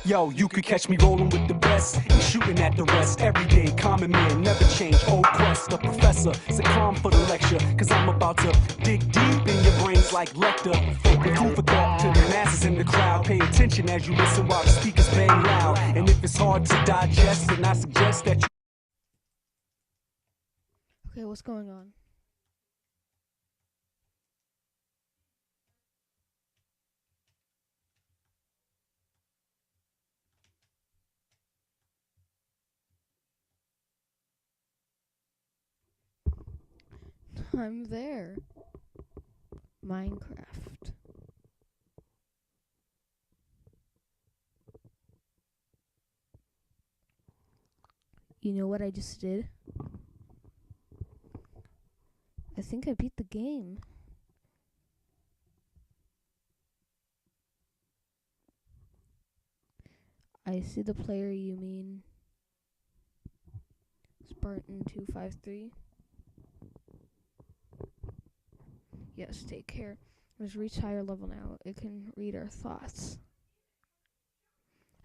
Yo, you could catch me rolling with the best and shooting at the rest. Everyday common man, never change. Old quest, the professor. Sit calm for the lecture, cause I'm about to dig deep in your brains like Lecter. With food for thought to the masses in the crowd. Pay attention as you listen while the speakers bang loud. And if it's hard to digest, then I suggest that you... Okay, what's going on? I'm there. Minecraft. You know what I just did? I think I beat the game. I see the player you mean. Spartan 253. Yes, take care. It's reached higher level now. It can read our thoughts.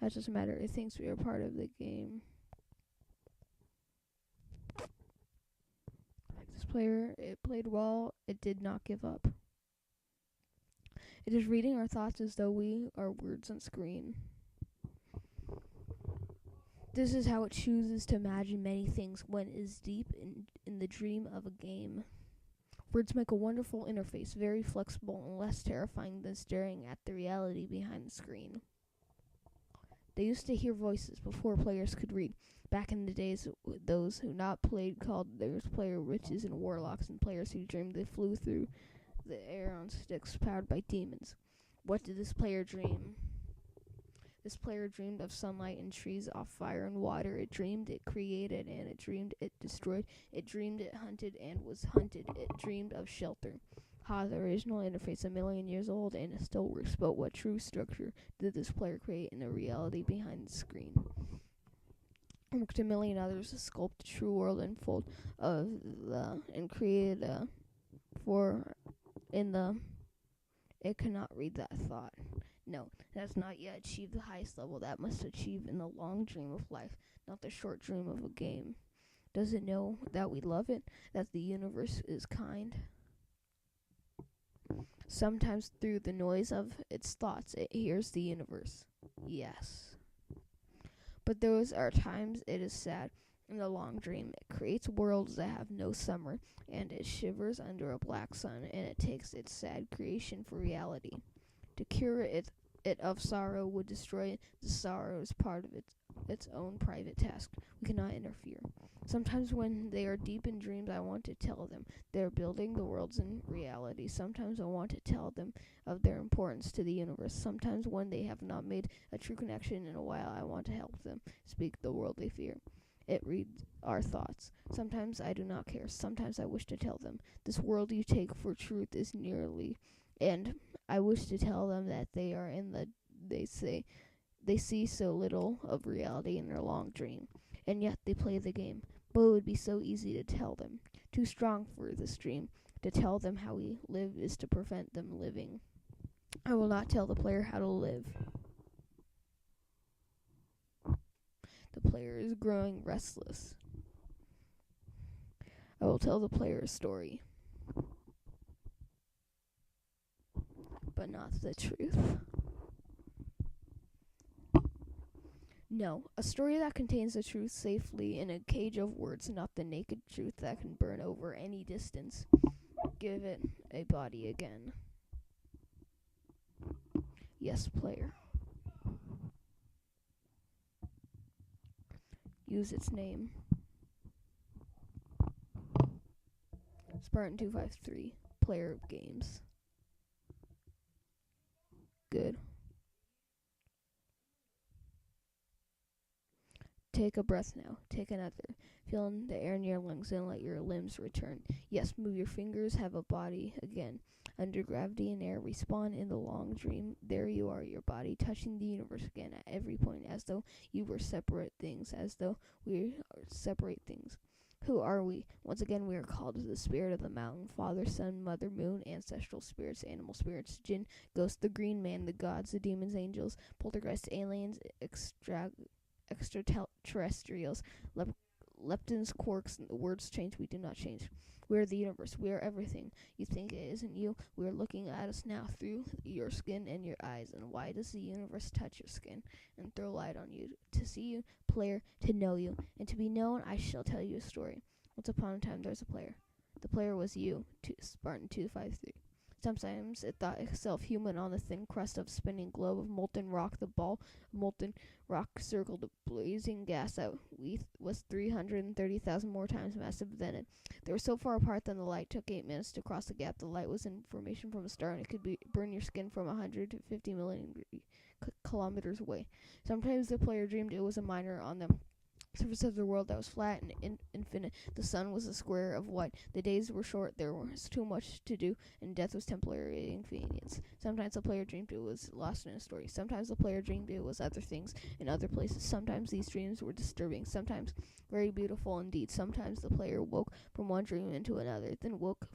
That doesn't matter. It thinks we are part of the game. This player, it played well. It did not give up. It is reading our thoughts as though we are words on screen. This is how it chooses to imagine many things when it is deep in the dream of a game. Words make a wonderful interface, very flexible and less terrifying than staring at the reality behind the screen. They used to hear voices before players could read. Back in the days, those who not played called theirs player witches and warlocks, and players who dreamed they flew through the air on sticks powered by demons. What did this player dream? This player dreamed of sunlight and trees off fire and water. It dreamed it created, and it dreamed it destroyed. It dreamed it hunted and was hunted. It dreamed of shelter. The original interface, 1,000,000 years old, and it still works. But what true structure did this player create in the reality behind the screen? Worked 1,000,000 others to sculpt the true world and and created it cannot read that thought. No, that has not yet achieved the highest level. That must achieve in the long dream of life, not the short dream of a game. Does it know that we love it, that the universe is kind? Sometimes through the noise of its thoughts, it hears the universe. Yes. But those are times it is sad. In the long dream, it creates worlds that have no summer, and it shivers under a black sun, and it takes its sad creation for reality. To cure it of sorrow would destroy it. The sorrow is part of its own private task. We cannot interfere. Sometimes when they are deep in dreams, I want to tell them they're building the worlds in reality. Sometimes I want to tell them of their importance to the universe. Sometimes when they have not made a true connection in a while, I want to help them speak the world they fear. It reads our thoughts. Sometimes I do not care. Sometimes I wish to tell them, this world you take for truth is nearly, and I wish to tell them that they are they see so little of reality in their long dream, and yet they play the game. But it would be so easy to tell them. Too strong for this dream. To tell them how we live is to prevent them living. I will not tell the player how to live. The player is growing restless. I will tell the player a story, but not the truth. No, a story that contains the truth safely in a cage of words, not the naked truth that can burn over any distance. Give it a body again. Yes, player. Use its name. Spartan 253, player of games. Good. take a breath now. Take another. Feel the air in your lungs and let your limbs return. Yes, move your fingers, have a body again. Under gravity and air, respawn in the long dream. There you are, your body touching the universe again at every point, as though you were separate things, as though we are separate things. Who are we? Once again, we are called the spirit of the mountain, father, sun, mother, moon, ancestral spirits, animal spirits, jinn, ghosts, the green man, the gods, the demons, angels, poltergeists, aliens, extraterrestrials, leptons, quarks. The words change, we do not change. We are the universe. We are everything. You think it isn't you? We are looking at us now through your skin and your eyes. And why does the universe touch your skin and throw light on you? To see you, player, to know you. And to be known, I shall tell you a story. Once upon a time, there was a player. The player was you, Spartan 253. Sometimes it thought itself human on the thin crust of a spinning globe of molten rock. The ball of molten rock circled a blazing gas that was 330,000 more times massive than it. They were so far apart that the light took 8 minutes to cross the gap. The light was information from a star, and it could burn your skin from 100 to 50 million kilometers away. Sometimes the player dreamed it was a miner on the surface of the world that was flat and infinite. The sun was a square of white. The days were short. There was too much to do, and death was temporary inconvenience. Sometimes the player dreamed it was lost in a story. Sometimes the player dreamed it was other things in other places. Sometimes these dreams were disturbing. Sometimes very beautiful indeed. Sometimes the player woke from one dream into another, then woke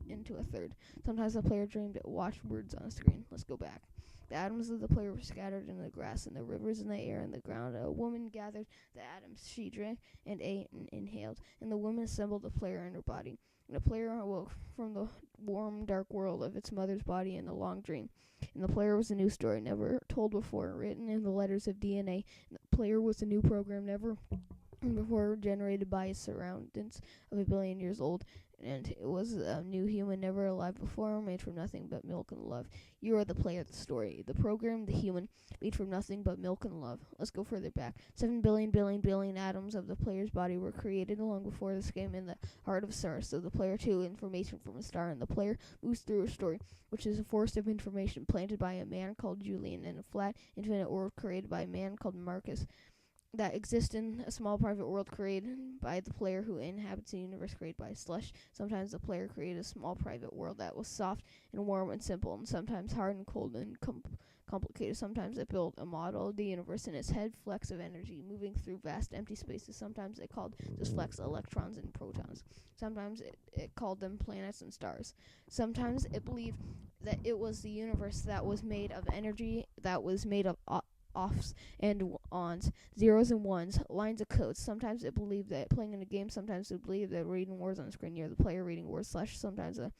into a third. Sometimes the player dreamed it watched words on a screen. Let's go back. The atoms of the player were scattered in the grass, and the rivers, in the air, and the ground. A woman gathered the atoms. She drank and ate and inhaled, and the woman assembled the player in her body. And the player awoke from the warm, dark world of its mother's body in a long dream. And the player was a new story, never told before, written in the letters of DNA. And the player was a new program, never before generated by its surroundings of 1 billion years old. And it was a new human, never alive before, made from nothing but milk and love. You are the player, the story, the program, the human, made from nothing but milk and love. Let's go further back. 7 billion atoms of the player's body were created long before this game in the heart of a star. So the player, too, information from a star, and the player moves through a story, which is a forest of information planted by a man called Julian, and a flat, infinite world created by a man called Marcus, that exist in a small private world created by the player who inhabits the universe created by Slush. Sometimes the player created a small private world that was soft and warm and simple, and sometimes hard and cold and complicated. Sometimes it built a model of the universe in its head, flecks of energy moving through vast empty spaces. Sometimes it called those flecks electrons and protons. Sometimes it called them planets and stars. Sometimes it believed that it was the universe that was made of energy, that was made of offs and ons, zeros and ones, lines of codes. Sometimes it believed that playing in a game, sometimes it believed that reading words on the screen, you're the player reading words, sometimes a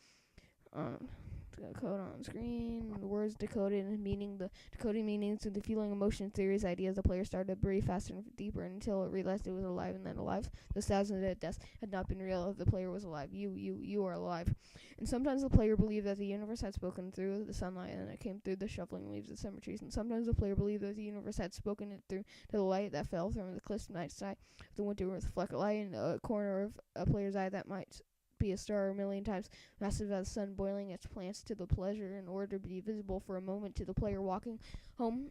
code on screen, the words decoded and decoding meanings of the feeling, emotion, theories, ideas. The player started to breathe faster and deeper until it realized it was alive, and then alive. Those thousands of deaths had not been real. If the player was alive, you are alive. And sometimes the player believed that the universe had spoken through the sunlight, and it came through the shuffling leaves of summer trees. And sometimes the player believed that the universe had spoken it through to the light that fell from the cliff's night sky. The winter with a fleck of light in a corner of a player's eye that might be a star a million times massive as the sun, boiling its plants to the pleasure in order to be visible for a moment to the player walking home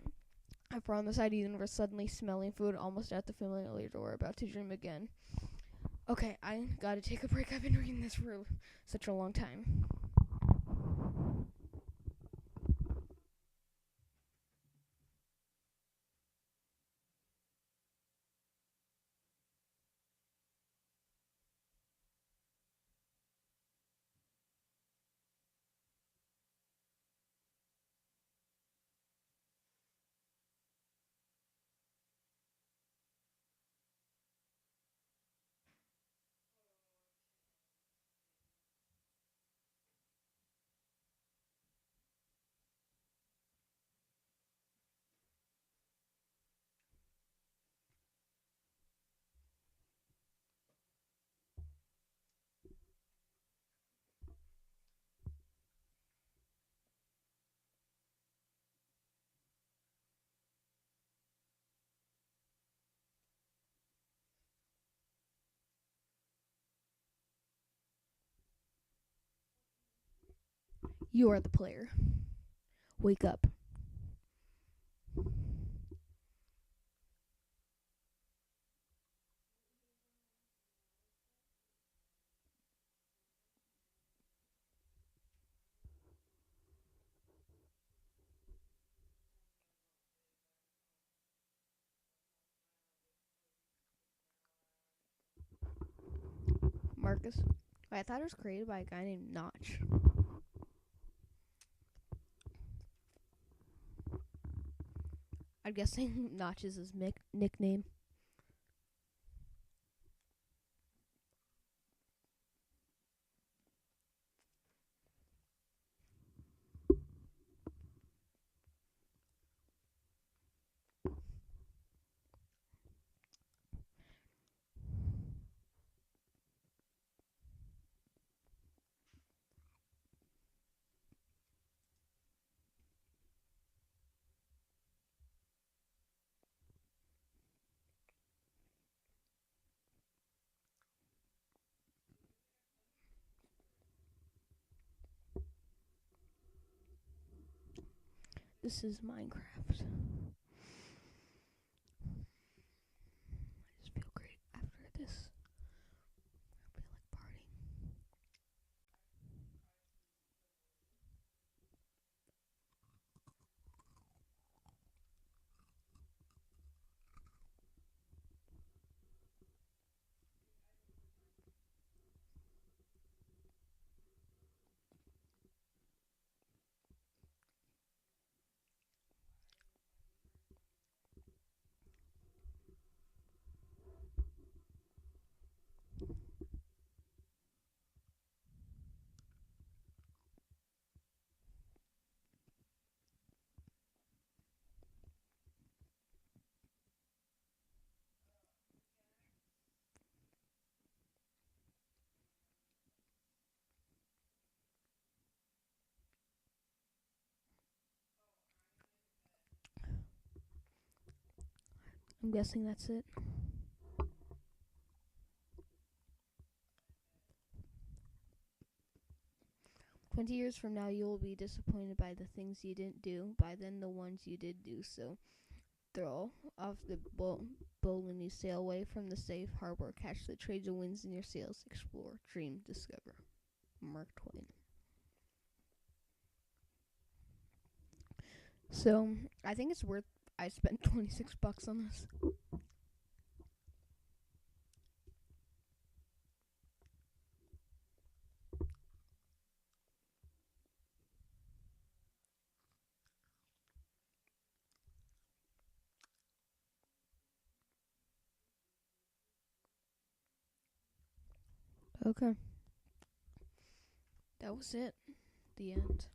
from the side of the universe, suddenly smelling food almost at the familiar door, about to dream again. Okay, I gotta take a break. I've been reading this for such a long time. You are the player. Wake up. Marcus. I thought it was created by a guy named Notch. I'm guessing Notch is his nickname. This is Minecraft. I just feel great after this. I feel like partying. I'm guessing that's it. 20 years from now, you will be disappointed by the things you didn't do. By then, the ones you did do. So, throw off the boat and you sail away from the safe harbor. Catch the trades and winds in your sails. Explore, dream, discover. Mark Twain. So, I think it's worth. I spent $26 on this. Okay. That was it. The end.